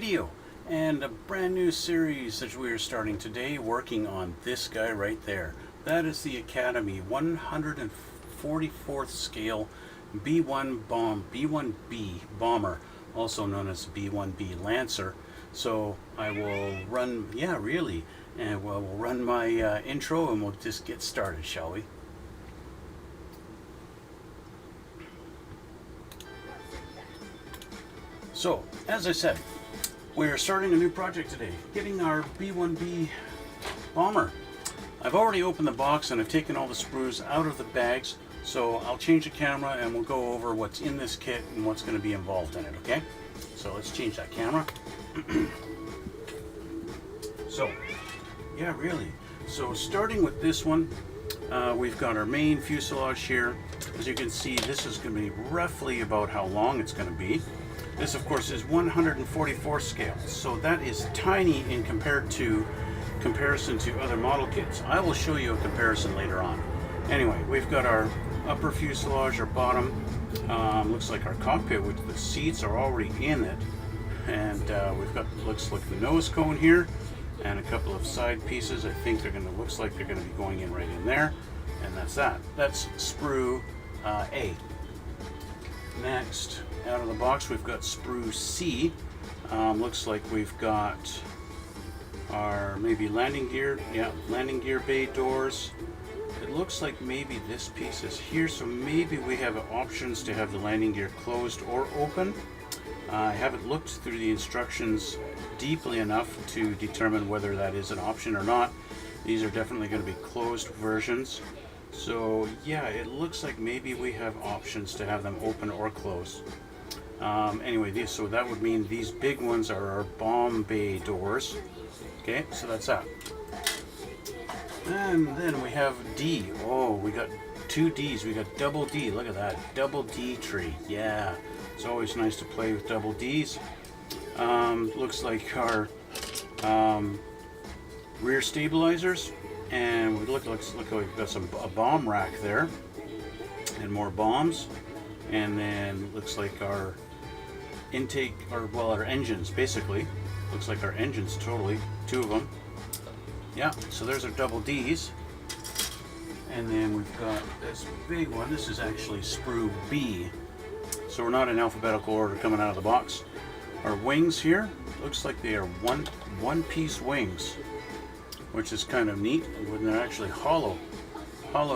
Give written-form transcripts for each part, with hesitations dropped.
video and a brand new series that we are starting today, working on this guy right there. That is the Academy 144th scale B1-B bomber, also known as B1-B Lancer. So I will run, and we'll run my intro and we'll just get started, shall we? So, as I said, we're starting a new project today, getting our B1-B bomber. I've already opened the box and I've taken all the sprues out of the bags, so I'll change the camera and we'll go over what's in this kit and what's going to be involved in it, okay? So let's change that camera. So, So starting with this one, we've got our main fuselage here. As you can see, this is going to be roughly about how long it's going to be. This, of course, is 144 scale, so that is tiny in comparison to other model kits. I will show you a comparison later on. Anyway, we've got our upper fuselage, our bottom. Looks like our cockpit, which the seats are already in it, and we've got looks like the nose cone here, and a couple of side pieces. I think looks like they're gonna be going in right in there, and that's that. That's sprue A. Next, out of the box, we've got sprue C. Looks like we've got our maybe landing gear bay doors. It looks like maybe this piece is here, so maybe we have options to have the landing gear closed or open. I haven't looked through the instructions deeply enough to determine whether that is an option or not. These are definitely going to be closed versions. So yeah, it looks like maybe we have options to have them open or closed. Anyway, so that would mean these big ones are our bomb bay doors. Okay, so that's that. And then we have D. Oh, we got two Ds. We got double D. Look at that. Double D tree. Yeah, it's always nice to play with double Ds. Looks like our rear stabilizers. And we looks like we've got a bomb rack there. And more bombs. And then looks like our intake, our engines basically. Looks like our engines totally. Two of them. Yeah, so there's our double Ds. And then we've got this big one. This is actually sprue B. So we're not in alphabetical order coming out of the box. Our wings here, looks like they are one-piece wings, which is kind of neat when they're actually hollow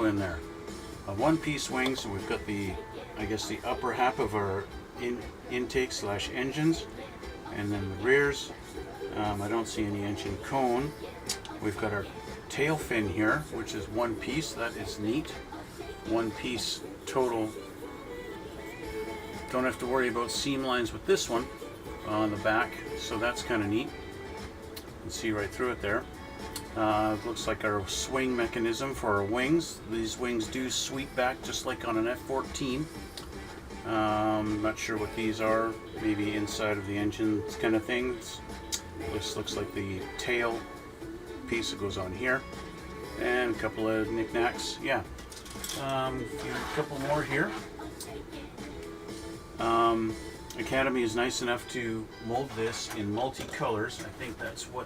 in there. One-piece wings. So we've got the upper half of our intake / engines, and then the rears. I don't see any engine cone. We've got our tail fin here, which is one piece. That is neat. One piece total. Don't have to worry about seam lines with this one on the back, so that's kind of neat. You can see right through it there. Looks like our swing mechanism for our wings. These wings do sweep back just like on an F-14. Not sure what these are. Maybe inside of the engine kind of things. This looks like the tail piece that goes on here, and a couple of knickknacks. Yeah, a couple more here. Academy is nice enough to mold this in multicolors. I think that's what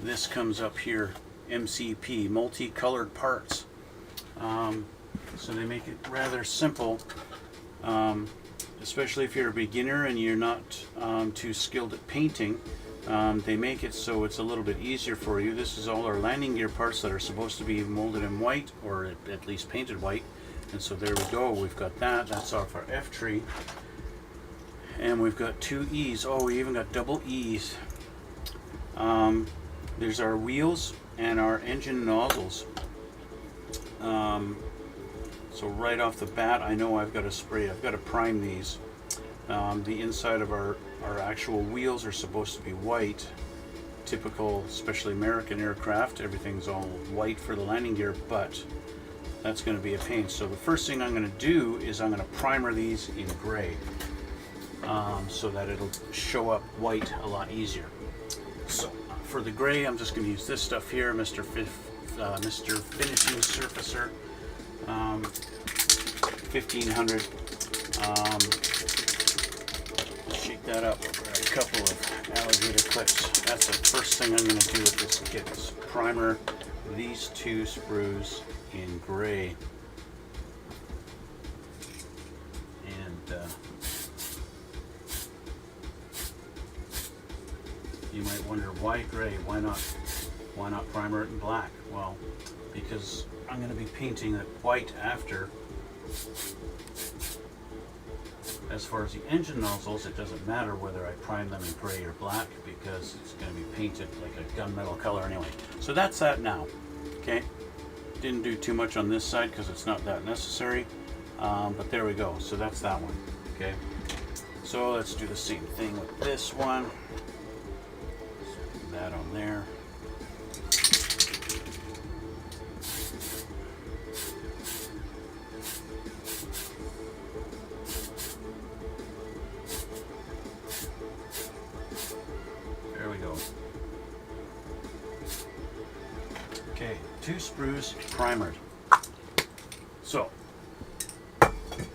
this comes up here. MCP, multicolored parts. So they make it rather simple. Especially if you're a beginner and you're not too skilled at painting. They make it so it's a little bit easier for you. This is all our landing gear parts that are supposed to be molded in white, or at least painted white. And so there we go. We've got that. That's off our F tree. And we've got two E's. Oh, we even got double E's. There's our wheels and our engine nozzles. So right off the bat, I know I've got to spray. I've got to prime these. The inside of our actual wheels are supposed to be white. Typical, especially American aircraft, everything's all white for the landing gear, but that's going to be a pain. So the first thing I'm going to do is I'm going to primer these in gray, so that it'll show up white a lot easier. So for the gray, I'm just going to use this stuff here, Mr. Finishing Surfacer, 1500. Shake that up. Grab a couple of clips. That's the first thing I'm going to do with this kit is primer these two sprues in gray. And you might wonder, why gray? Why not primer it in black? Well, because I'm going to be painting it white after. As far as the engine nozzles, it doesn't matter whether I prime them in gray or black because it's going to be painted like a gunmetal color anyway. So that's that now. Okay, didn't do too much on this side because it's not that necessary, but there we go. So that's that one. Okay, so let's do the same thing with this one. Put that on there. Okay, two sprues primered. So,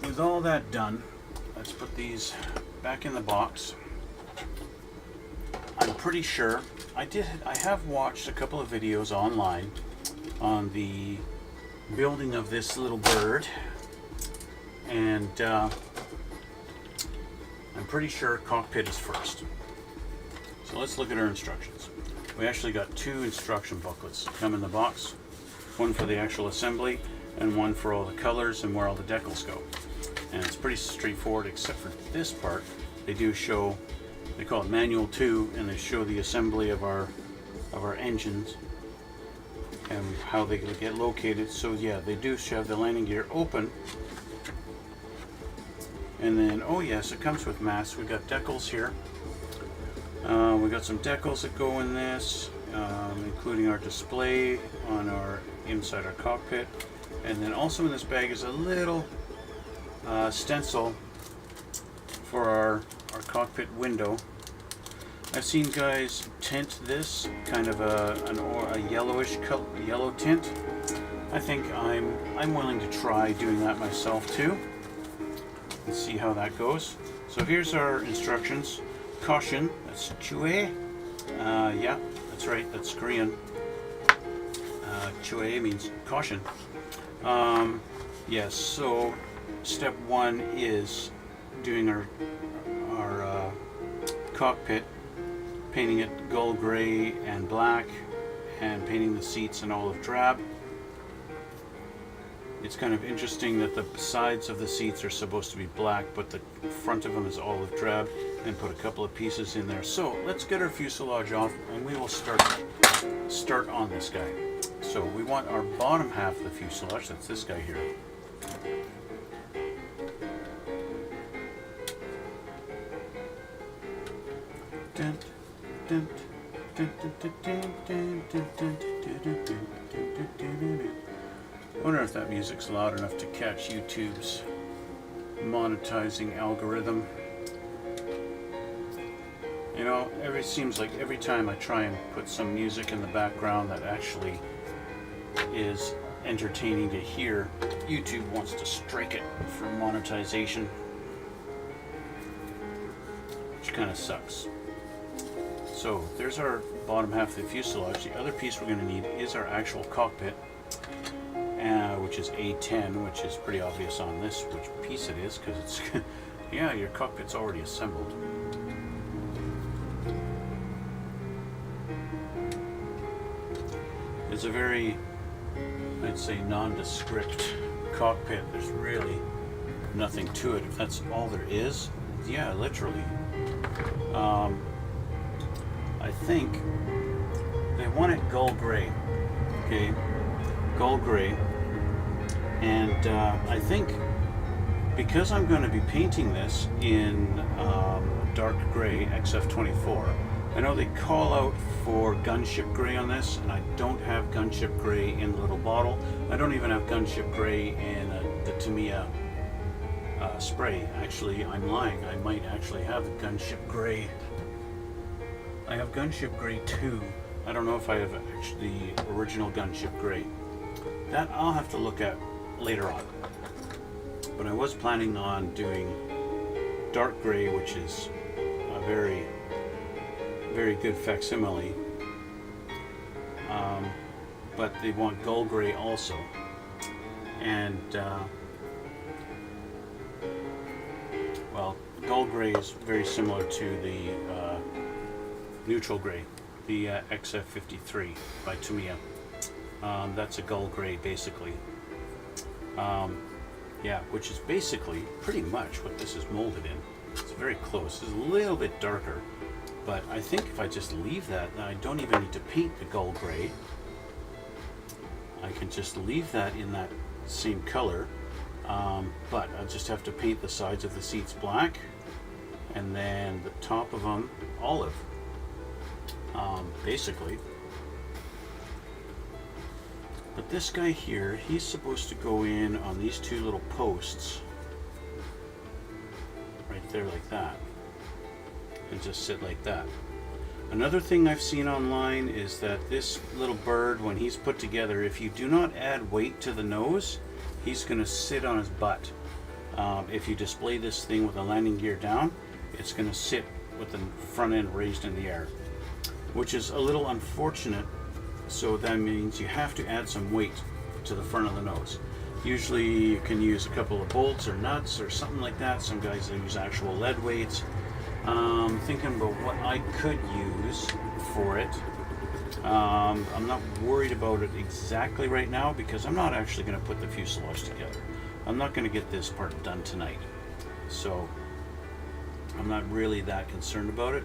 with all that done, let's put these back in the box. I'm pretty sure I have watched a couple of videos online on the building of this little bird, and I'm pretty sure cockpit is first. So let's look at our instructions. We actually got two instruction booklets come in the box, one for the actual assembly and one for all the colors and where all the decals go. And it's pretty straightforward except for this part. They do show, they call it manual 2, and they show the assembly of our engines and how they get located. So yeah, they do shove the landing gear open. And then, oh yes, it comes with mats. We got decals here. We got some decals that go in this, including our display on our inside our cockpit, and then also in this bag is a little stencil for our cockpit window. I've seen guys tint this kind of a yellowish yellow tint. I think I'm willing to try doing that myself too and see how that goes. So here's our instructions. Caution, that's chue. Yeah, that's right, that's Korean. Chue means caution. Yes, so step 1 is doing our cockpit, painting it gold gray and black, and painting the seats in olive drab. It's kind of interesting that the sides of the seats are supposed to be black, but the front of them is olive drab, and put a couple of pieces in there. So let's get our fuselage off and we will start on this guy. So we want our bottom half of the fuselage, that's this guy here. I wonder if that music's loud enough to catch YouTube's monetizing algorithm. You know, it seems like every time I try and put some music in the background that actually is entertaining to hear, YouTube wants to strike it for monetization, which kind of sucks. So there's our bottom half of the fuselage. The other piece we're going to need is our actual cockpit, which is A10, which is pretty obvious on this which piece it is, because it's yeah, your cockpit's already assembled. It's a very, I'd say, nondescript cockpit. There's really nothing to it. If that's all there is, yeah, literally. I think they want it gold gray. Okay, gold gray. And I think because I'm going to be painting this in dark gray XF24, I know they call out for gunship gray on this, and I don't have gunship gray in the little bottle. I don't even have gunship gray in the Tamiya spray. Actually, I'm lying. I might actually have the gunship gray. I have gunship gray 2. I don't know if I have actually the original gunship gray. That I'll have to look at later on. But I was planning on doing dark gray, which is a very very good facsimile, but they want gull gray also. And well, gull gray is very similar to the neutral gray, the XF53 by Tamiya. That's a gull gray basically. Yeah, which is basically pretty much what this is molded in. It's very close. It's a little bit darker, but I think if I just leave that, I don't even need to paint the gull gray. I can just leave that in that same color, but I'll just have to paint the sides of the seats black, and then the top of them olive, basically. But this guy here, he's supposed to go in on these two little posts right there like that, and just sit like that. Another thing I've seen online is that this little bird, when he's put together, if you do not add weight to the nose, he's going to sit on his butt. If you display this thing with the landing gear down, it's going to sit with the front end raised in the air, which is a little unfortunate. So that means you have to add some weight to the front of the nose. Usually you can use a couple of bolts or nuts or something like that. Some guys use actual lead weights. Thinking about what I could use for it. I'm not worried about it exactly right now because I'm not actually going to put the fuselage together. I'm not going to get this part done tonight. So I'm not really that concerned about it.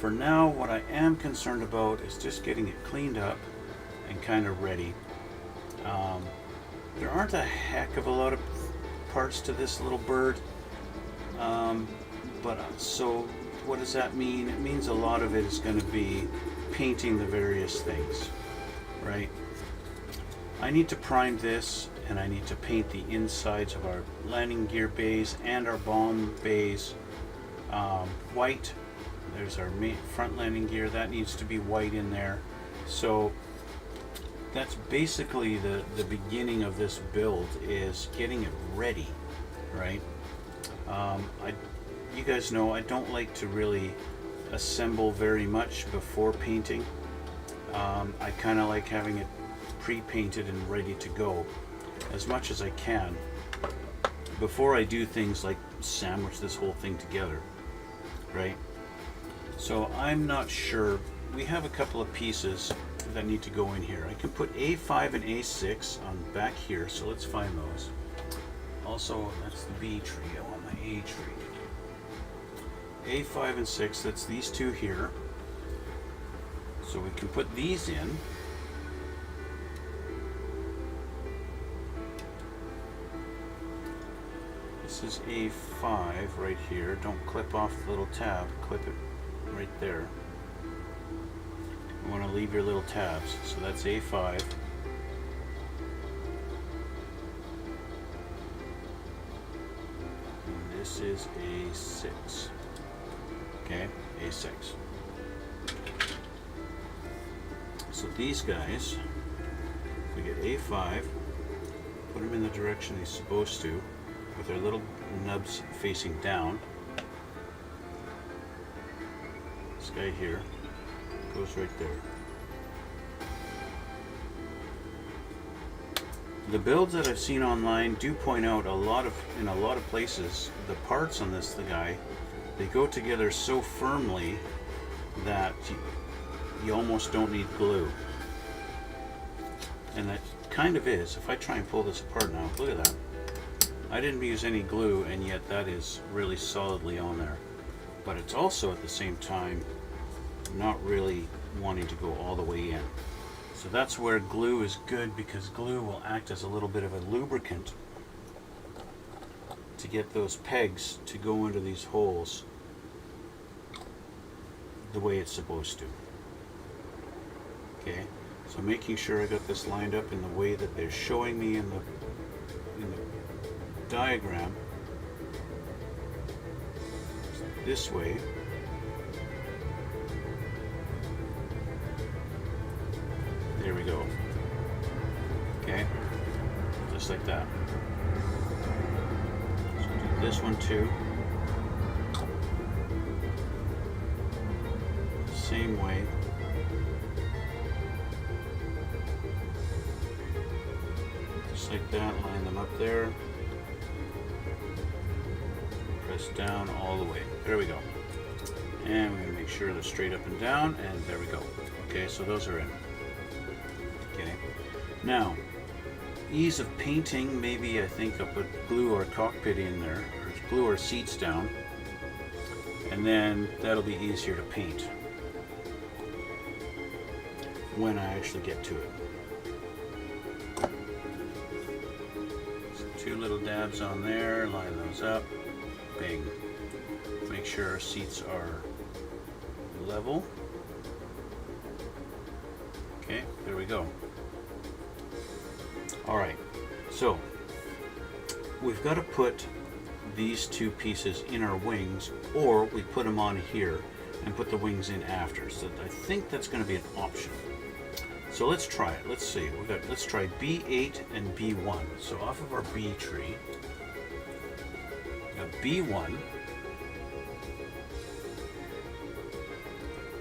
For now, what I am concerned about is just getting it cleaned up and kind of ready. There aren't a heck of a lot of parts to this little bird, so what does that mean? It means a lot of it is going to be painting the various things, right? I need to prime this, and I need to paint the insides of our landing gear bays and our bomb bays white. There's our front landing gear, that needs to be white in there. So that's basically the beginning of this build, is getting it ready, right? You guys know I don't like to really assemble very much before painting. I kind of like having it pre-painted and ready to go as much as I can before I do things like sandwich this whole thing together, right? So I'm not sure. We have a couple of pieces that need to go in here. I can put A5 and A6 on back here, so let's find those. Also, that's the B tree. I want my A tree. A5 and 6, that's these two here. So we can put these in. This is A5 right here. Don't clip off the little tab, clip it right there. You want to leave your little tabs. So that's A5. And this is A6. Okay, A6. So these guys, we get A5, put them in the direction he's supposed to, with their little nubs facing down. This guy here goes right there. The builds that I've seen online do point out in a lot of places, the parts on this guy, they go together so firmly that you almost don't need glue. And that kind of is. If I try and pull this apart now, look at that. I didn't use any glue, and yet that is really solidly on there. But it's also at the same time not really wanting to go all the way in. So that's where glue is good, because glue will act as a little bit of a lubricant to get those pegs to go into these holes the way it's supposed to. Okay, so making sure I got this lined up in the way that they're showing me in the diagram. This way. There we go. Okay, just like that. So do this one too. same way. Just like that, line them up there. Press down all the way. There we go. And we're going to make sure they're straight up and down, and there we go. Okay, so those are in. Okay. Now, ease of painting, maybe I think I'll put glue our cockpit in there, or glue our seats down, and then that'll be easier to paint when I actually get to it. So 2 little dabs on there, line those up, bing. Make sure our seats are level. Okay, there we go. Alright, so we've got to put these 2 pieces in our wings, or we put them on here and put the wings in after. So I think that's going to be an option. So let's try it. Let's see. Let's try B8 and B1. So off of our B tree, we got B1.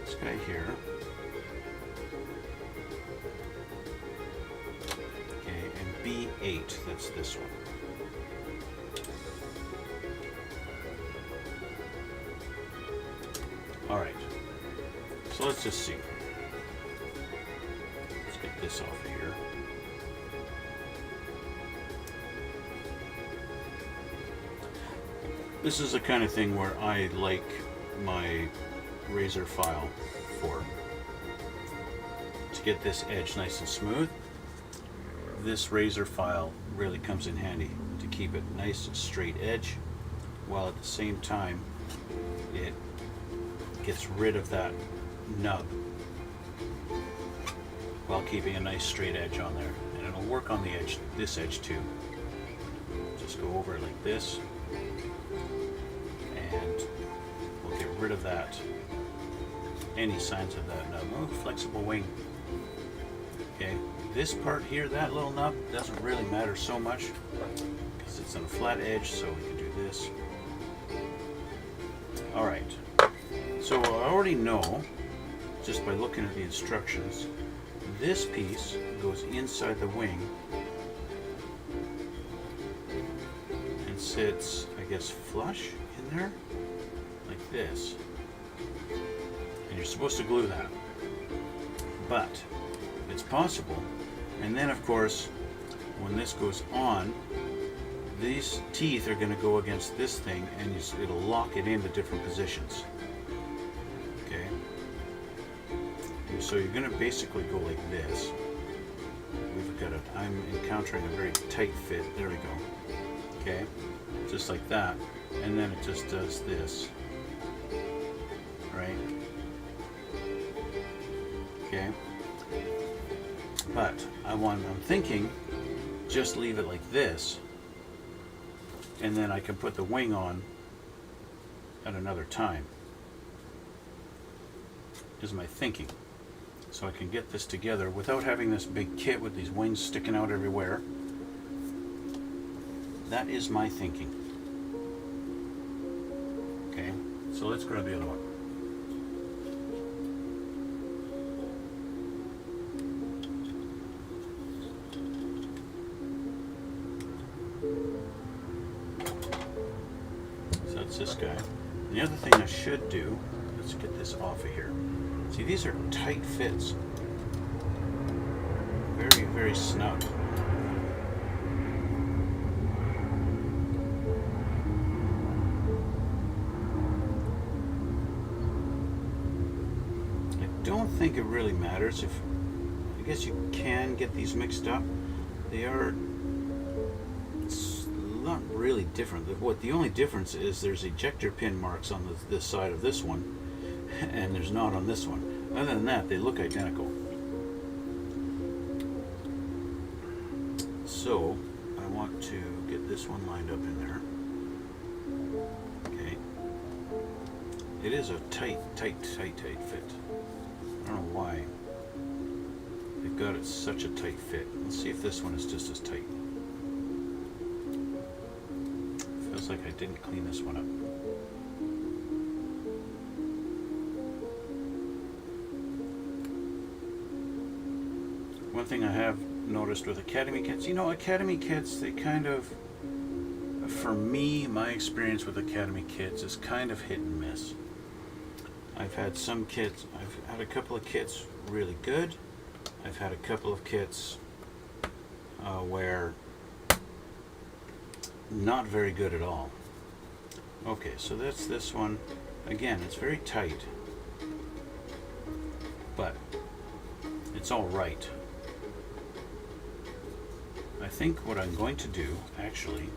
This guy here. Okay, and B8. That's this one. All right. So let's just see. Let's get this off of here. This is the kind of thing where I like my razor file for, to get this edge nice and smooth. This razor file really comes in handy to keep it nice and straight edge, while at the same time it gets rid of that nub while keeping a nice straight edge on there. And it'll work on the edge, this edge too. Just go over it like this, and we'll get rid of that, any signs of that nub. Oh, flexible wing. Okay, this part here, that little nub, doesn't really matter so much because it's on a flat edge, so we can do this. Alright, so I already know, just by looking at the instructions, this piece goes inside the wing and sits, I guess, flush in there, like this. And you're supposed to glue that. But it's possible. And then, of course, when this goes on, these teeth are going to go against this thing, and it'll lock it into different positions. Okay? And so you're going to basically go like this. We've got I'm encountering a very tight fit. There we go. Okay? Just like that. And then it just does this. Right? Okay? But I'm thinking, just leave it like this, and then I can put the wing on at another time, is my thinking. So I can get this together without having this big kit with these wings sticking out everywhere. That is my thinking. Okay, so let's grab the other one. This guy. And the other thing I should do, let's get this off of here. See, these are tight fits. Very, very snug. I don't think it really matters if, I guess you can get these mixed up. They are not really different. The only difference is there's ejector pin marks on this side of this one, and there's not on this one. Other than that, they look identical. So I want to get this one lined up in there. Okay. It is a tight fit. I don't know why they've got it such a tight fit. Let's see if this one is just as tight. Feels like I didn't clean this one up. one thing I have noticed with Academy kits, you know, Academy kits, they kind of, for me, my experience with Academy kits is kind of hit and miss. I've had some kits, I've had a couple of kits really good. I've had a couple of kits where not very good at all. Okay, so that's this one. Again, it's very tight, but it's all right. I think what I'm going to do, actually,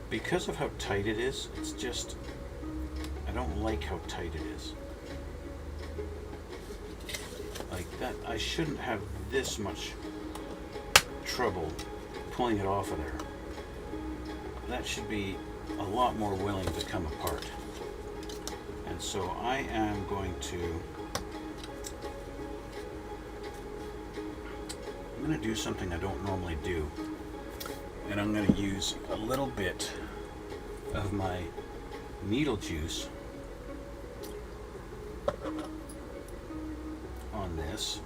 because of how tight it is, it's just, I don't like how tight it is. Like that, I shouldn't have this much trouble pulling it off of there. That should be a lot more willing to come apart. And so I am going to, I'm going to do something I don't normally do. And I'm going to use a little bit of my needle juice on this.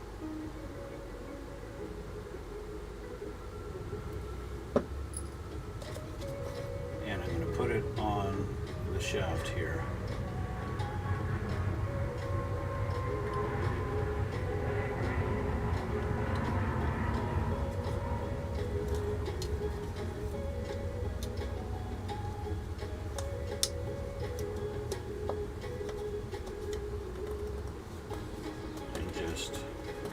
And I'm going to put it on the shaft here.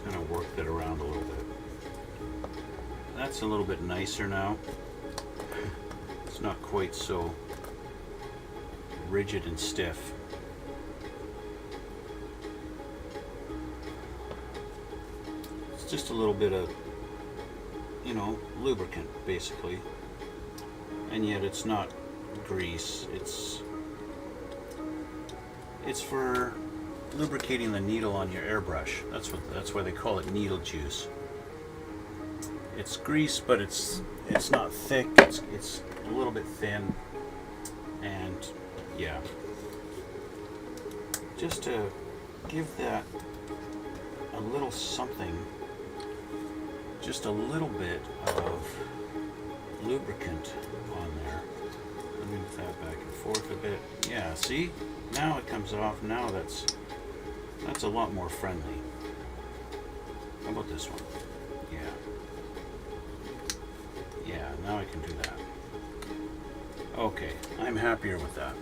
Kind of work that around a little bit. That's a little bit nicer now. It's not quite so rigid and stiff. It's just a little bit of, you know, lubricant basically. And yet it's not grease. It's for lubricating the needle on your airbrush. That's why they call it needle juice. It's grease, but it's not thick. It's a little bit thin, and yeah, just to give that a little something, just a little bit of lubricant on there. Let me move that back and forth a bit. Yeah, see? Now it comes off. Now that's a lot more friendly. How about this one? Yeah. Yeah, now I can do that. Okay, I'm happier with that.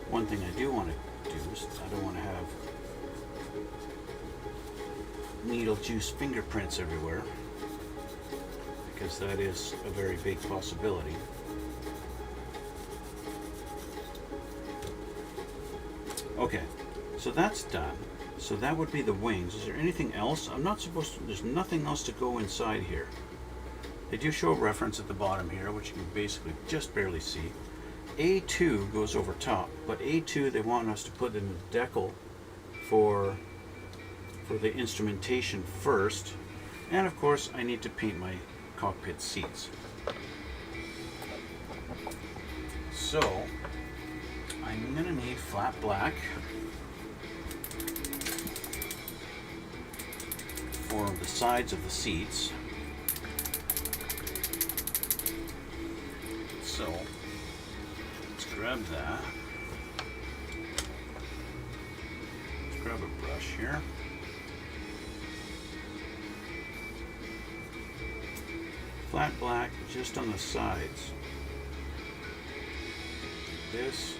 One thing I do want to do is I don't want to have needle juice fingerprints everywhere, because that is a very big possibility. Okay, so that's done. So that would be the wings. Is there anything else? I'm not supposed to, there's nothing else to go inside here. They do show a reference at the bottom here, which you can basically just barely see. A2 goes over top, but A2 they want us to put in the decal for the instrumentation first. And of course I need to paint my cockpit seats. So I'm going to need flat black for the sides of the seats. So let's grab that. Let's grab a brush here. Flat black just on the sides. This.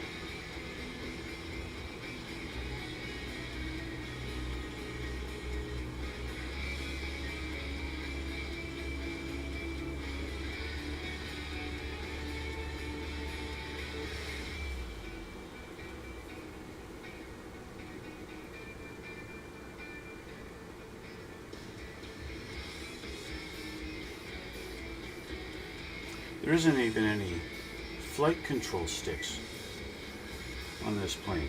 There isn't even any flight control sticks on this plane.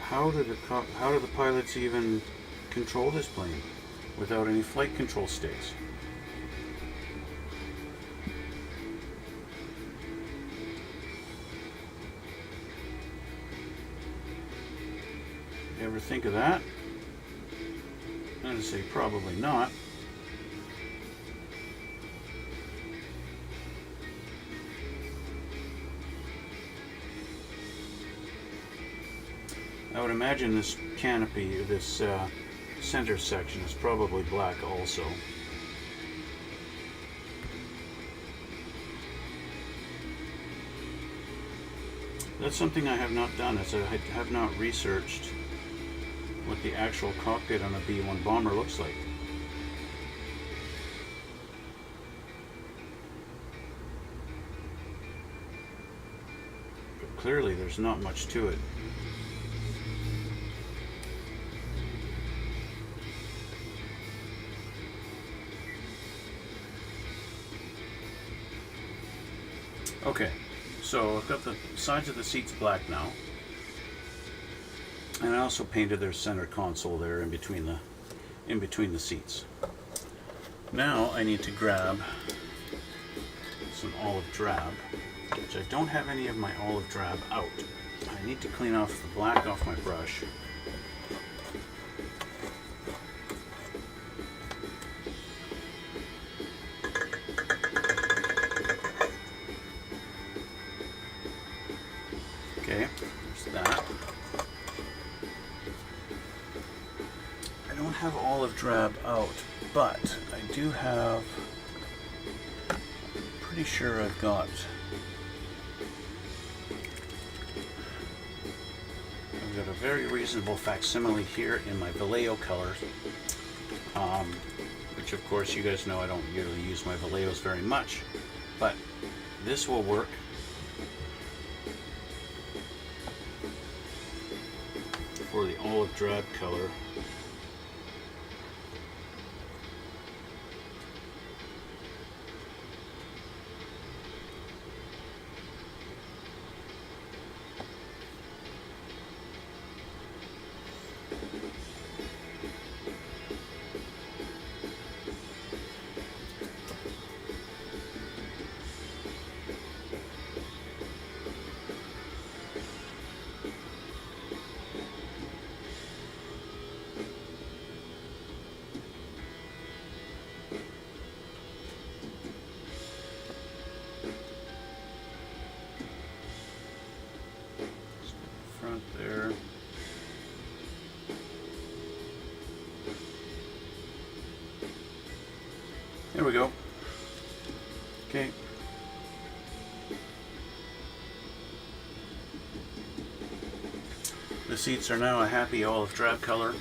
How do the pilots even control this plane without any flight control sticks? You ever think of that? going to say probably not. I would imagine this canopy, this center section is probably black also. That's something I have not done, is I have not researched what the actual cockpit on a B1 bomber looks like. But clearly there's not much to it. Okay, so I've got the sides of the seats black now, and I also painted their center console there in between the seats. Now I need to grab some olive drab, which I don't have any of my olive drab out. I need to clean off the black off my brush. Okay, there's that. I don't have olive drab out, but I do have, pretty sure I've got a very reasonable facsimile here in my Vallejo colors, which of course you guys know I don't usually use my Vallejos very much, but this will work. For the olive drab color. Front there. There we go. Okay. The seats are now a happy olive drab color,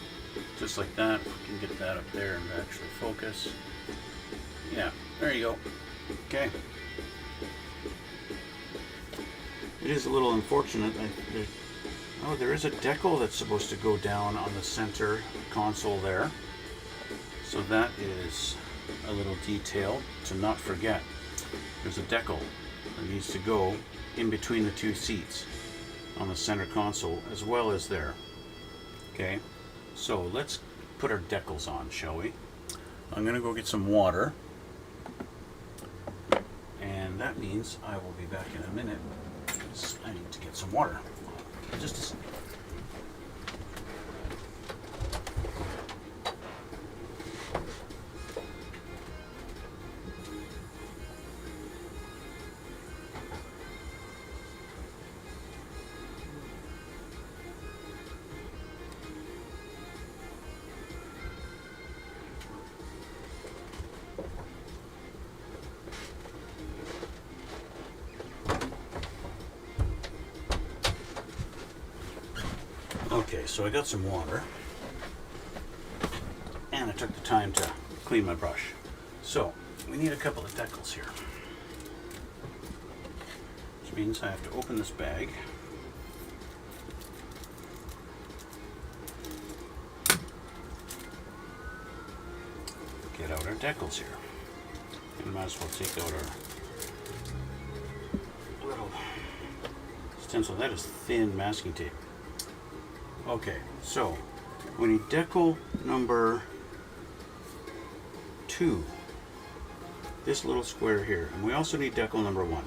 just like that. We can get that up there and actually focus. Yeah, there you go. Okay. It is a little unfortunate. Oh, there is a decal that's supposed to go down on the center console there. So that is a little detail to not forget. There's a decal that needs to go in between the two seats on the center console as well as there. Okay, so let's put our decals on, shall we? I'm gonna go get some water, and that means I will be back in a minute because I need to get some water. Just a second. Okay, so I got some water, and I took the time to clean my brush. So, we need a couple of decals here, which means I have to open this bag. Get out our decals here. And might as well take out our little stencil. That is thin masking tape. Okay, so we need decal number 2, this little square here, and we also need decal number 1.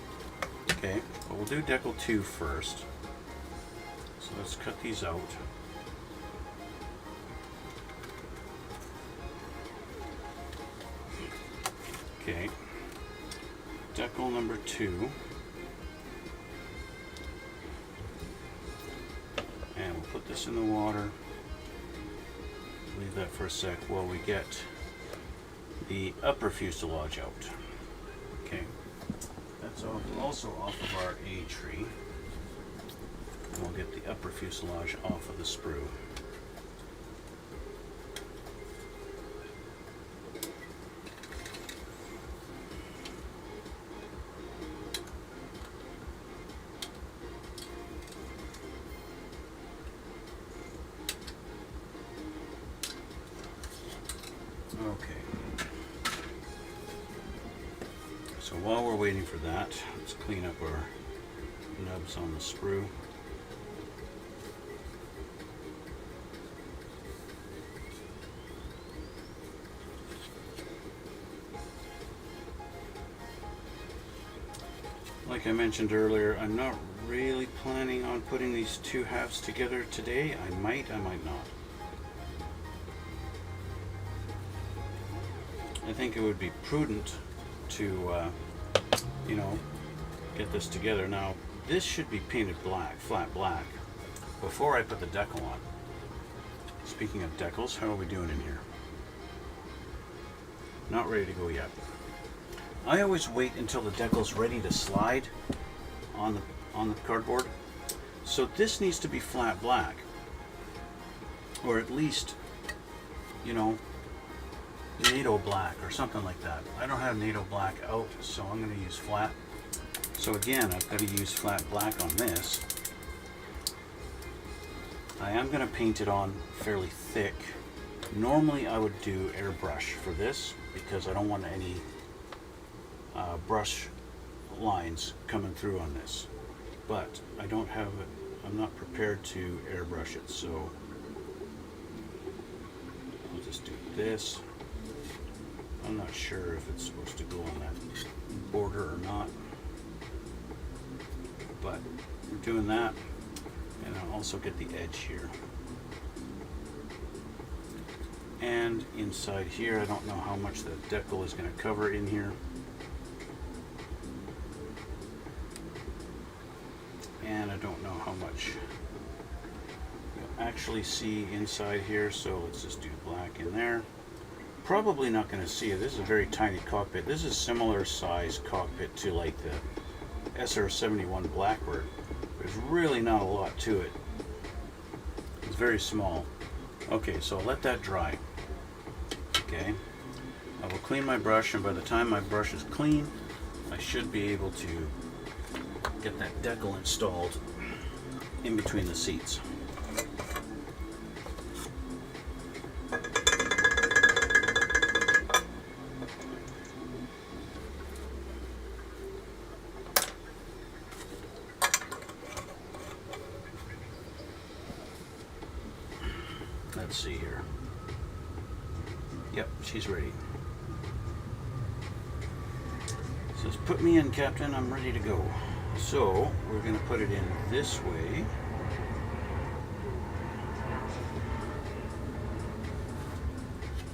Okay, but we'll do decal 2 first. So let's cut these out. number 2. And we'll put this in the water. Leave that for a sec while we get the upper fuselage out. Okay, that's also off of our A tree. And we'll get the upper fuselage off of the sprue. Okay. So while we're waiting for that, let's clean up our nubs on the sprue. Like I mentioned earlier, I'm not really planning on putting these two halves together today. I might not. I think it would be prudent to, you know, get this together. Now, this should be painted black, flat black, before I put the decal on. Speaking of decals, how are we doing in here? Not ready to go yet. I always wait until the decal's ready to slide on the cardboard. So this needs to be flat black, or at least, you know, NATO black or something like that. I don't have NATO black out, so I'm going to use flat. So again, I've got to use flat black on this. I am going to paint it on fairly thick. Normally I would do airbrush for this because I don't want any brush lines coming through on this, but I don't have it. I'm not prepared to airbrush it, so I'll just do this. I'm not sure if it's supposed to go on that border or not, but we're doing that, and I'll also get the edge here. And inside here, I don't know how much the decal is going to cover in here. And I don't know how much you'll actually see inside here, so let's just do black in there. Probably not going to see it. This is a very tiny cockpit. This is similar size cockpit to like the SR-71 Blackbird. There's really not a lot to it. It's very small. Okay, so I'll let that dry. Okay, I will clean my brush, and by the time my brush is clean, I should be able to get that decal installed in between the seats. Let's see here. Yep, she's ready. Says, put me in, Captain, I'm ready to go. So, we're going to put it in this way.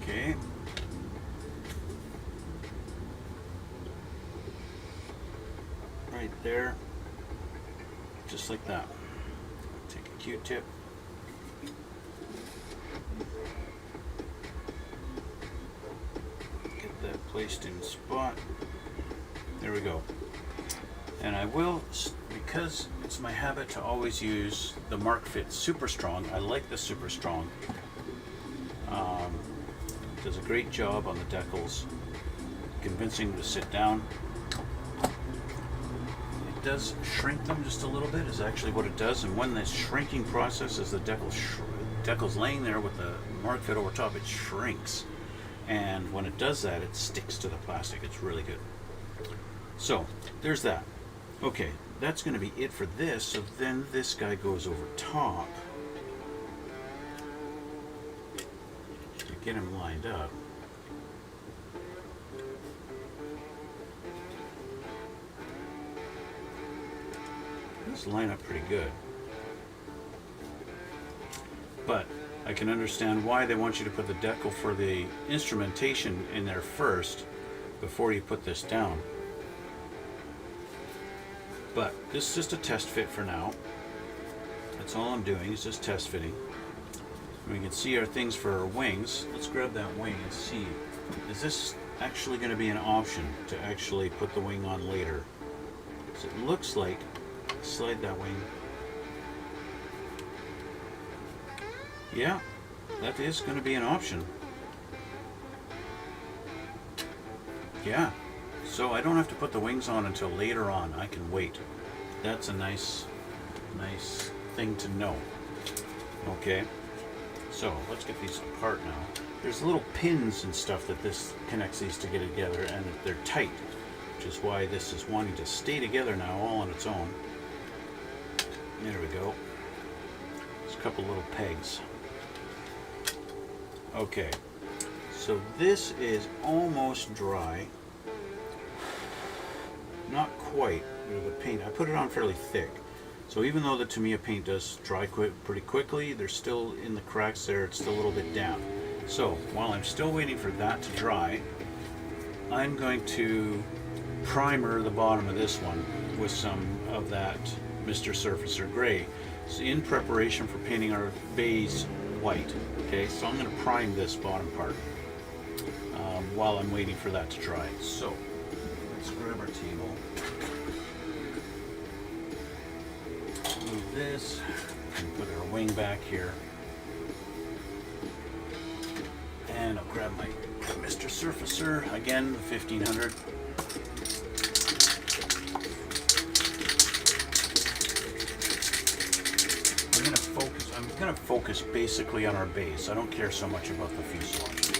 Okay. Right there. Just like that. Take a Q-tip. Get that placed in spot. There we go. And I will, because it's my habit to always use the Mark Fit Super Strong. I like the Super Strong. Does a great job on the decals, convincing them to sit down. It does shrink them just a little bit, is actually what it does. And when this shrinking process, as the decal's laying there with the Mark Fit over top, it shrinks. And when it does that, it sticks to the plastic. It's really good. So there's that. Okay, that's going to be it for this. So then this guy goes over top. To get him lined up. This line up pretty good. But I can understand why they want you to put the decal for the instrumentation in there first before you put this down. But this is just a test fit for now. That's all I'm doing, is just test fitting. We can see our things for our wings. Let's grab that wing and see, is this actually going to be an option to actually put the wing on later? So it looks like, slide that wing. Yeah, that is going to be an option. Yeah, so I don't have to put the wings on until later on. I can wait. That's a nice thing to know. Okay, so let's get these apart now. There's little pins and stuff that this connects these to get together, and they're tight, which is why this is wanting to stay together now all on its own. There we go. There's a couple little pegs. Okay, so this is almost dry. Not quite. The paint, I put it on fairly thick. So even though the Tamiya paint does dry pretty quickly, there's still in the cracks there, it's still a little bit damp. So while I'm still waiting for that to dry, I'm going to primer the bottom of this one with some of that Mr. Surfacer Gray, so in preparation for painting our bays white. Okay, so I'm going to prime this bottom part while I'm waiting for that to dry. So let's grab our table, move this, and put our wing back here, and I'll grab my Mr. Surfacer again, the 1500. I'm going to focus basically on our base. I don't care so much about the fuselage.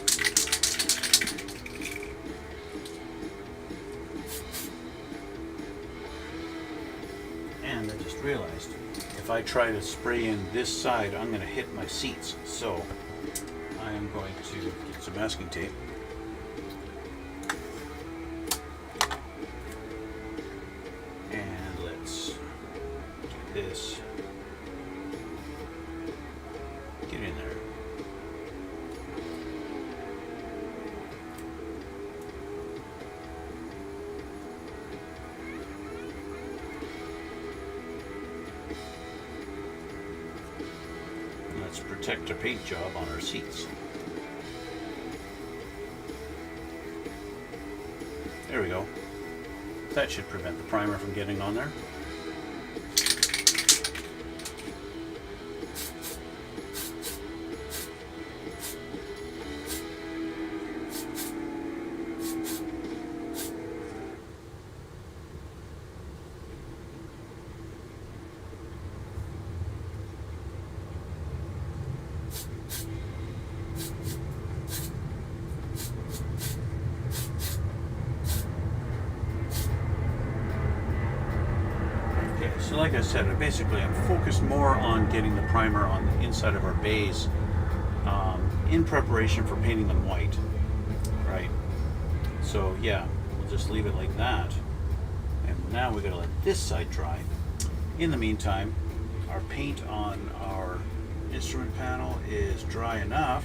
And I just realized if I try to spray in this side, I'm going to hit my seats. So I am going to get some masking tape. And let's do this. Get in there. And let's protect our paint job on our seats. There we go. That should prevent the primer from getting on there. So like I said, basically I'm focused more on getting the primer on the inside of our bays in preparation for painting them white, right? So yeah, we'll just leave it like that. And now we gotta let this side dry. In the meantime, our paint on our instrument panel is dry enough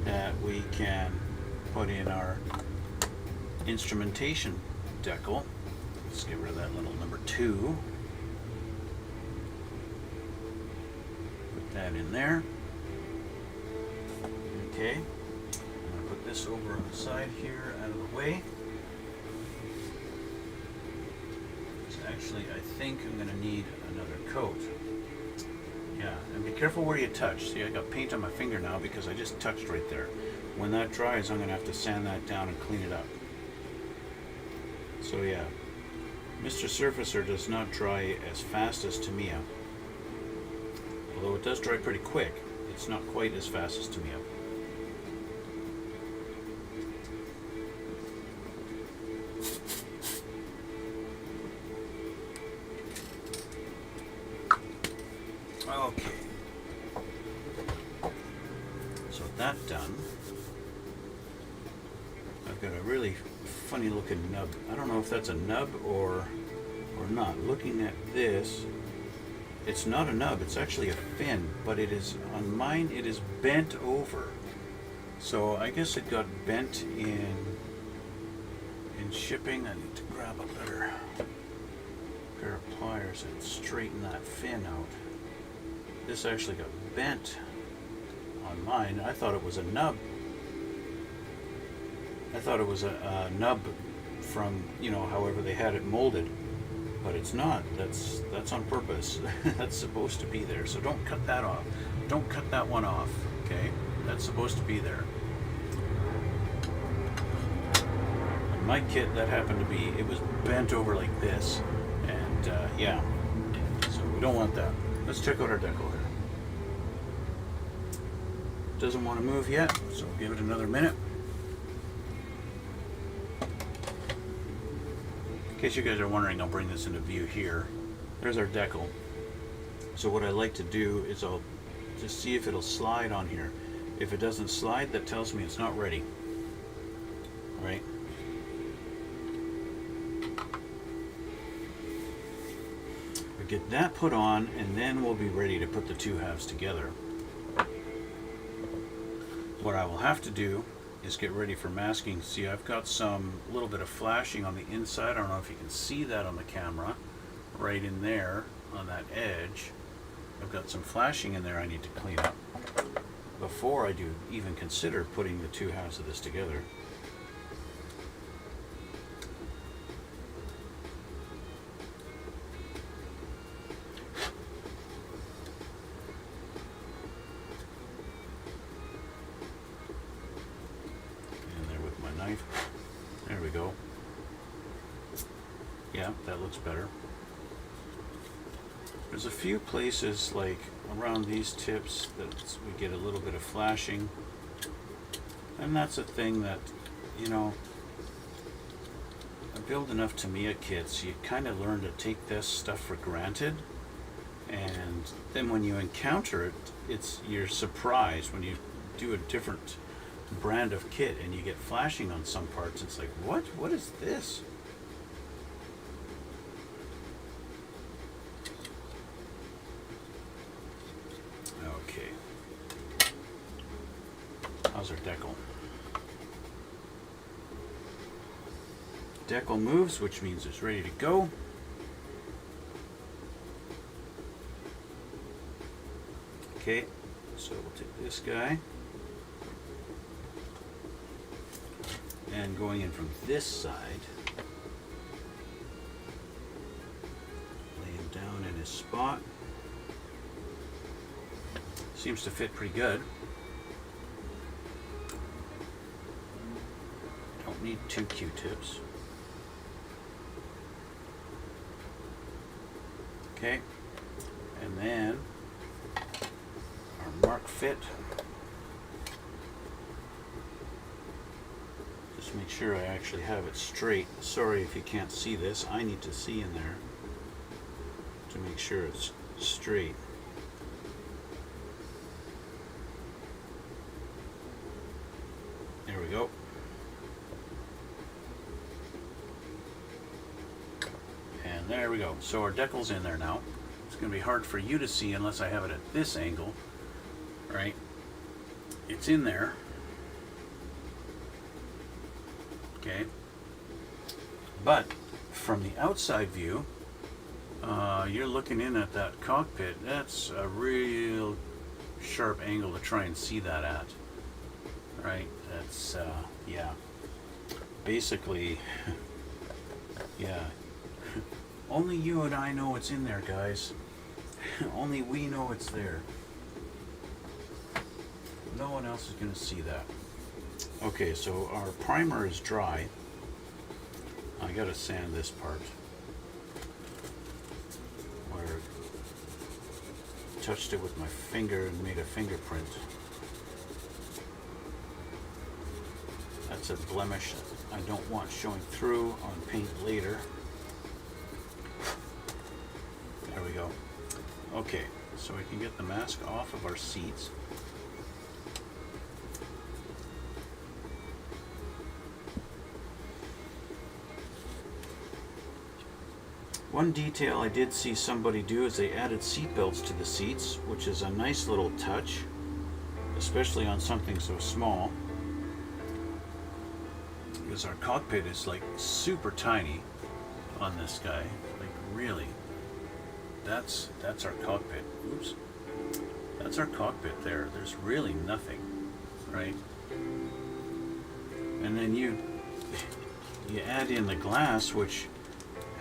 that we can put in our instrumentation decal. Let's get rid of that little number 2. That in there. Okay, I'm going to put this over on the side here out of the way. So actually, I think I'm going to need another coat. Yeah, and be careful where you touch. See, I got paint on my finger now because I just touched right there. When that dries, I'm going to have to sand that down and clean it up. So yeah, Mr. Surfacer does not dry as fast as Tamiya. Although it does dry pretty quick, it's not quite as fast as Tamiya. Okay. So that done. I've got a really funny looking nub. I don't know if that's a nub or not. Looking at this, it's not a nub, it's actually a fin, but it is, on mine, it is bent over. So I guess it got bent in shipping. I need to grab a better pair of pliers and straighten that fin out. This actually got bent on mine. I thought it was a nub. I thought it was a nub from, you know, however they had it molded, but it's not. That's on purpose. That's supposed to be there. So don't cut that off. Don't cut that one off. Okay, that's supposed to be there. On my kit, that happened to be. It was bent over like this, and yeah. So we don't want that. Let's check out our decal here. Doesn't want to move yet, so we'll give it another minute. In case you guys are wondering, I'll bring this into view here. There's our decal. So what I like to do is I'll just see if it'll slide on here. If it doesn't slide, that tells me it's not ready. All right. We get that put on, and then we'll be ready to put the two halves together. What I will have to do is get ready for masking. See, I've got some little bit of flashing on the inside. I don't know if you can see that on the camera, right in there on that edge. I've got some flashing in there I need to clean up before I do even consider putting the two halves of this together. There we go. Yeah, that looks better. There's a few places like around these tips that we get a little bit of flashing, and that's a thing that, you know, I build enough Tamiya kits, you kind of learn to take this stuff for granted, and then when you encounter it, you're surprised when you do a different brand of kit and you get flashing on some parts. It's like, what is this? Okay, how's our decal? Decal moves, which means it's ready to go. Okay, so we'll take this guy, and going in from this side, lay him down in his spot. Seems to fit pretty good. Don't need 2 Q-tips. Okay, and then our mark fit. Just make sure I actually have it straight. Sorry if you can't see this. I need to see in there to make sure it's straight. There we go. And there we go. So our decal's in there now. It's going to be hard for you to see unless I have it at this angle, right? It's in there. Okay. But from the outside view, you're looking in at that cockpit. That's a real sharp angle to try and see that at. Right? That's, yeah. Basically, yeah. Only you and I know it's in there, guys. Only we know it's there. No one else is going to see that. Okay, so our primer is dry. I gotta sand this part where I touched it with my finger and made a fingerprint. That's a blemish that I don't want showing through on paint later. There we go. Okay, so we can get the mask off of our seats. One detail I did see somebody do is they added seat belts to the seats, which is a nice little touch, especially on something so small. Because our cockpit is like super tiny on this guy, like really, that's our cockpit. Oops. That's our cockpit there. There's really nothing, right? And then you add in the glass, which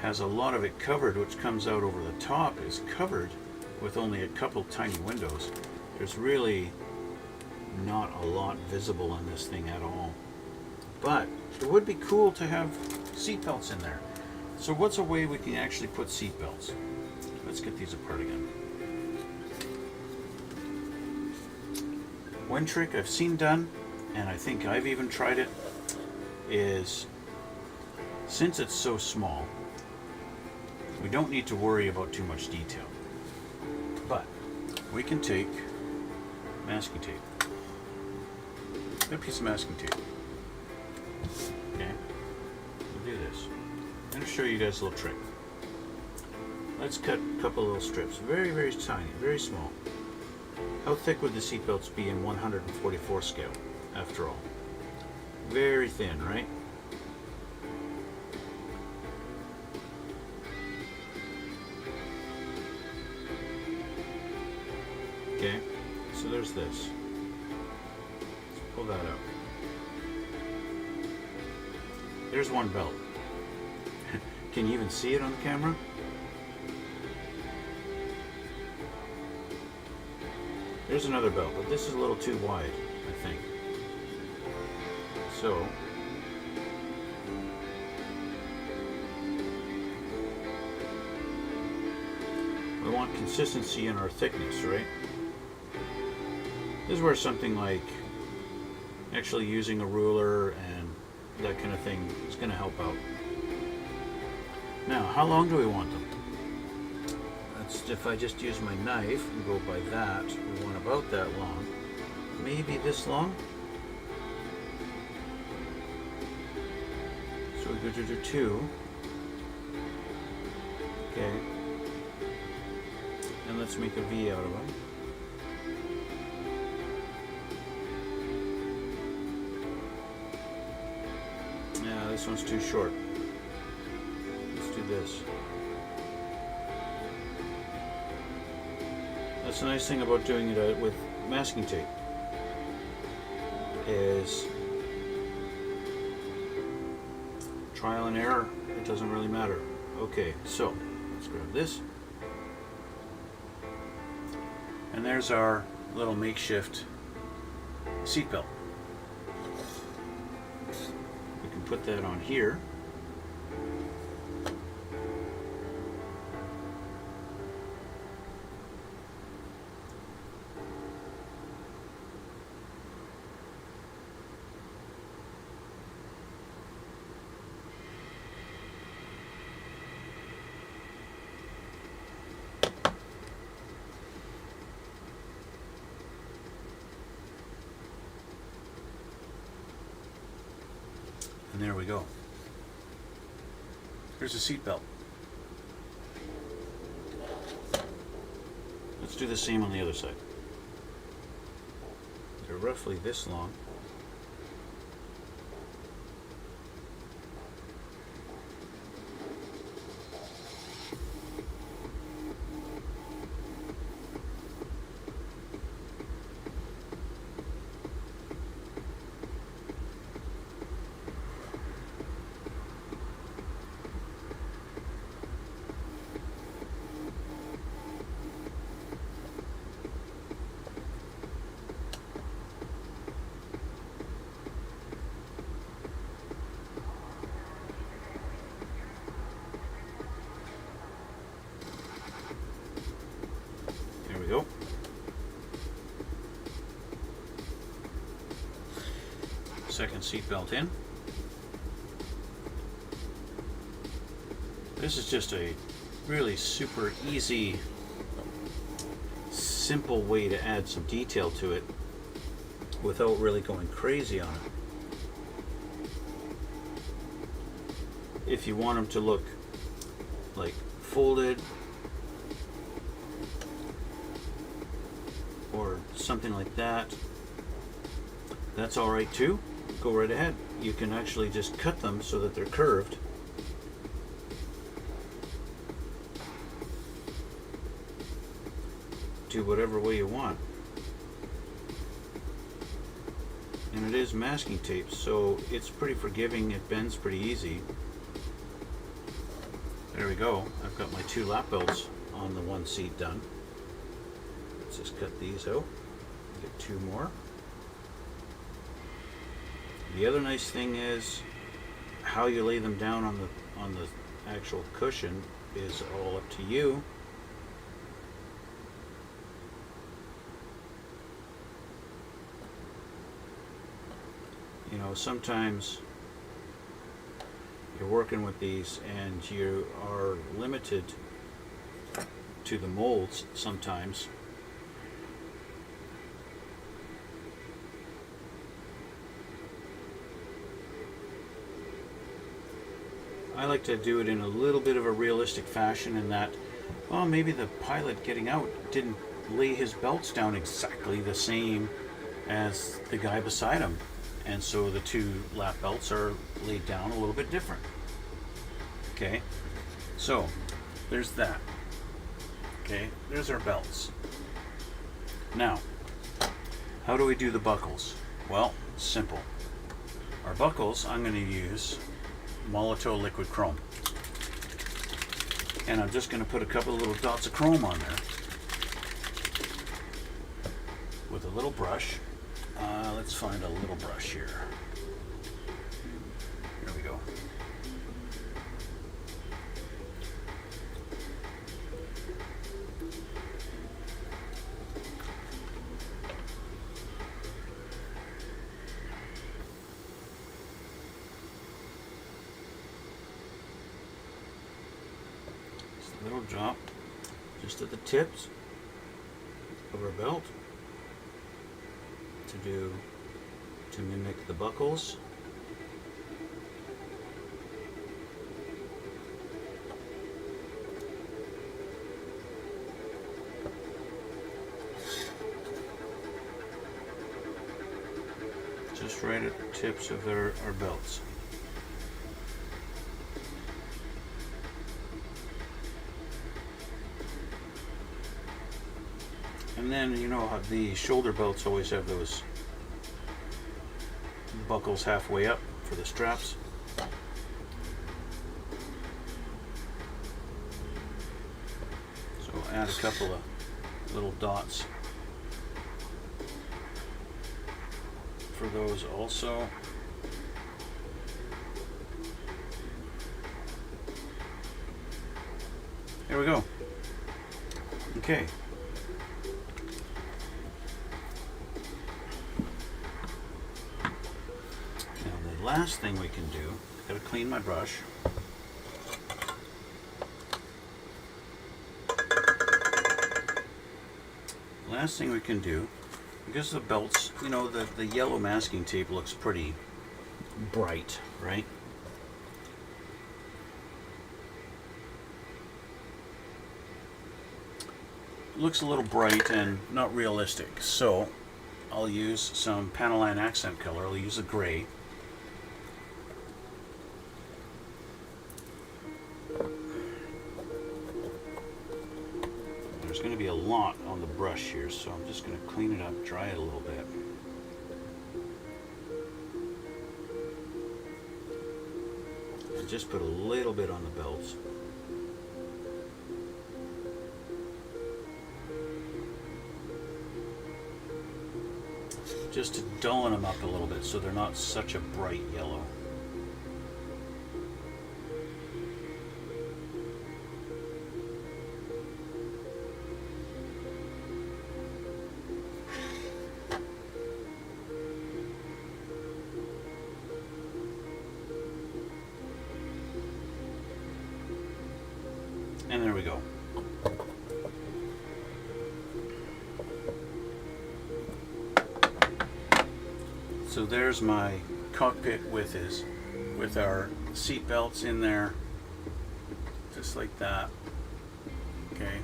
has a lot of it covered, which comes out over the top, is covered with only a couple tiny windows. There's really not a lot visible in this thing at all. But it would be cool to have seat belts in there. So what's a way we can actually put seat belts? Let's get these apart again. One trick I've seen done, and I think I've even tried it, is since it's so small, we don't need to worry about too much detail. But we can take masking tape. A piece of masking tape. Okay. We'll do this. I'm going to show you guys a little trick. Let's cut a couple little strips. Very, very tiny, very small. How thick would the seatbelts be in 144 scale, after all? Very thin, right? Okay, so there's this. Let's pull that out. There's one belt. Can you even see it on the camera? There's another belt, but this is a little too wide, I think. So, we want consistency in our thickness, right? This is where something like actually using a ruler and that kind of thing is going to help out. Now, how long do we want them? If I just use my knife and go by that, we want about that long. Maybe this long. So we go to 2. Okay. And let's make a V out of them. Yeah, this one's too short. Let's do this. That's the nice thing about doing it with masking tape, is trial and error. It doesn't really matter. Okay, so let's grab this. And there's our little makeshift seatbelt. We can put that on here. And there we go. Here's a seat belt. Let's do the same on the other side. They're roughly this long. There we go. Second seat belt in. This is just a really super easy, simple way to add some detail to it without really going crazy on it. If you want them to look like folded or something like that, that's all right too. Go right ahead. You can actually just cut them so that they're curved. do whatever way you want. And it is masking tape, so it's pretty forgiving. It bends pretty easy. There we go. I've got my 2 lap belts on the one seat done. Let's just cut these out. Get 2 more. The other nice thing is how you lay them down on the actual cushion is all up to you. You know, sometimes you're working with these and you are limited to the molds sometimes. I like to do it in a little bit of a realistic fashion in that, well, maybe the pilot getting out didn't lay his belts down exactly the same as the guy beside him. And so the 2 lap belts are laid down a little bit different. Okay, so there's that. Okay, there's our belts. Now, how do we do the buckles? Well, simple. Our buckles, I'm going to use Molotow liquid chrome. And I'm just going to put a couple of little dots of chrome on there with a little brush. Let's find a little brush here. Here we go. Just a little drop just at the tips of our belt to mimic the buckles. Just right at the tips of our belts. And then, you know how the shoulder belts always have those buckles halfway up for the straps. So add a couple of little dots for those also. There we go. Okay. Last thing we can do, gotta clean my brush. Last thing we can do, because the belts, you know, the yellow masking tape looks pretty bright, right? It looks a little bright and not realistic, so I'll use some Panaline accent color. I'll use a gray. There's going to be a lot on the brush here, so I'm just going to clean it up, dry it a little bit. And just put a little bit on the belts. Just to dullin them up a little bit so they're not such a bright yellow. And there we go. So there's my cockpit with our seat belts in there, just like that. Okay.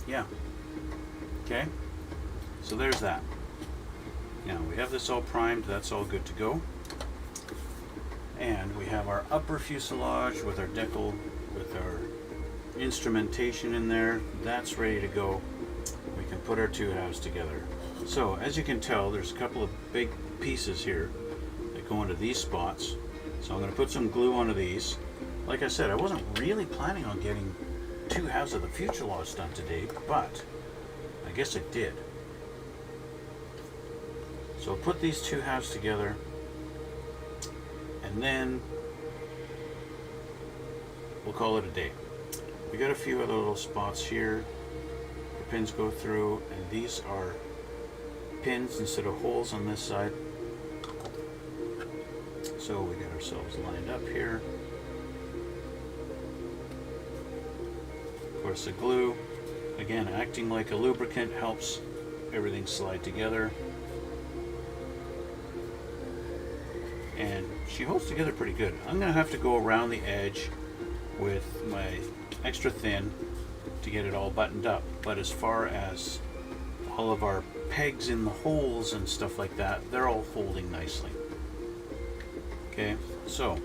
Yeah. Okay. So there's that. Now we have this all primed. That's all good to go. And we have our upper fuselage with our decal, with our, instrumentation in there. That's ready to go. We can put our two halves together. So as you can tell, there's a couple of big pieces here that go into these spots. So I'm going to put some glue onto these. Like I said, I wasn't really planning on getting two halves of the fuselage done today, but I guess I did. So I'll put these two halves together, and then we'll call it a day. We got a few other little spots here. The pins go through, and these are pins instead of holes on this side. So we got ourselves lined up here. Of course, the glue, again, acting like a lubricant, helps everything slide together. And she holds together pretty good. I'm going to have to go around the edge with my extra thin to get it all buttoned up. But as far as all of our pegs in the holes and stuff like that, they're all holding nicely. Okay, so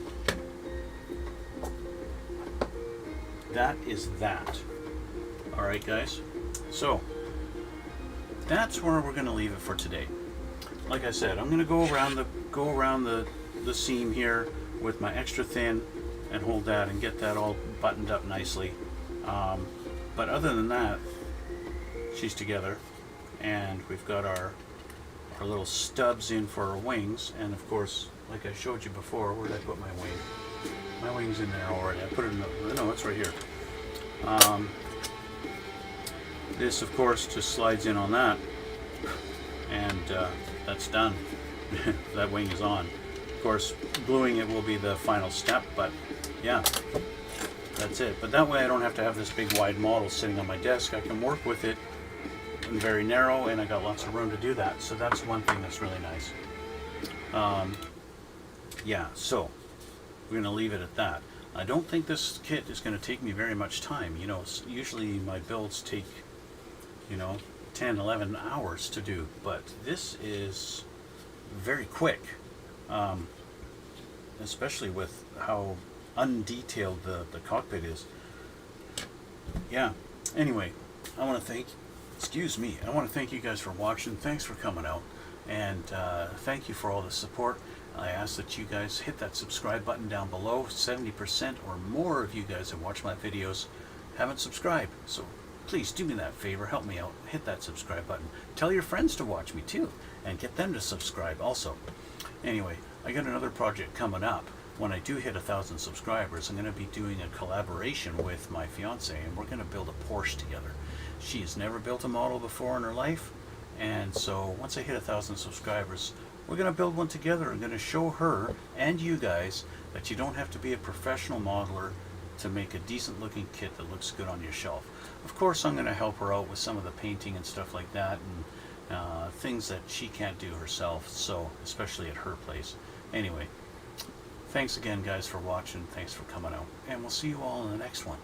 that is that. All right, guys. So that's where we're going to leave it for today. Like I said, I'm going to go around the seam here with my extra thin and hold that and get that all buttoned up nicely. But other than that, she's together, and we've got our little stubs in for our wings. And of course, like I showed you before, where did I put my wing? My wing's in there already. I put it in the, no, it's right here. This, of course, just slides in on that, and that's done. That wing is on. Of course, gluing it will be the final step, but yeah, that's it. But that way I don't have to have this big wide model sitting on my desk. I can work with it in very narrow, and I got lots of room to do that. So that's one thing that's really nice. Yeah, so we're going to leave it at that. I don't think this kit is going to take me very much time. You know, usually my builds take, you know, 10, 11 hours to do, but this is very quick, especially with how undetailed the cockpit is. Yeah, anyway, I want to thank you guys for watching. Thanks for coming out, and thank you for all the support. I ask that you guys hit that subscribe button down below. 70% or more of you guys that watch my videos haven't subscribed, so please do me that favor, help me out, hit that subscribe button. Tell your friends to watch me too, and get them to subscribe also. Anyway, I got another project coming up. When I do hit 1,000 subscribers, I'm going to be doing a collaboration with my fiance, and we're going to build a Porsche together. She has never built a model before in her life, and so once I hit 1,000 subscribers, we're going to build one together. I'm going to show her and you guys that you don't have to be a professional modeler to make a decent looking kit that looks good on your shelf. Of course, I'm going to help her out with some of the painting and stuff like that, and things that she can't do herself, so especially at her place. Anyway, thanks again guys for watching, thanks for coming out, and we'll see you all in the next one.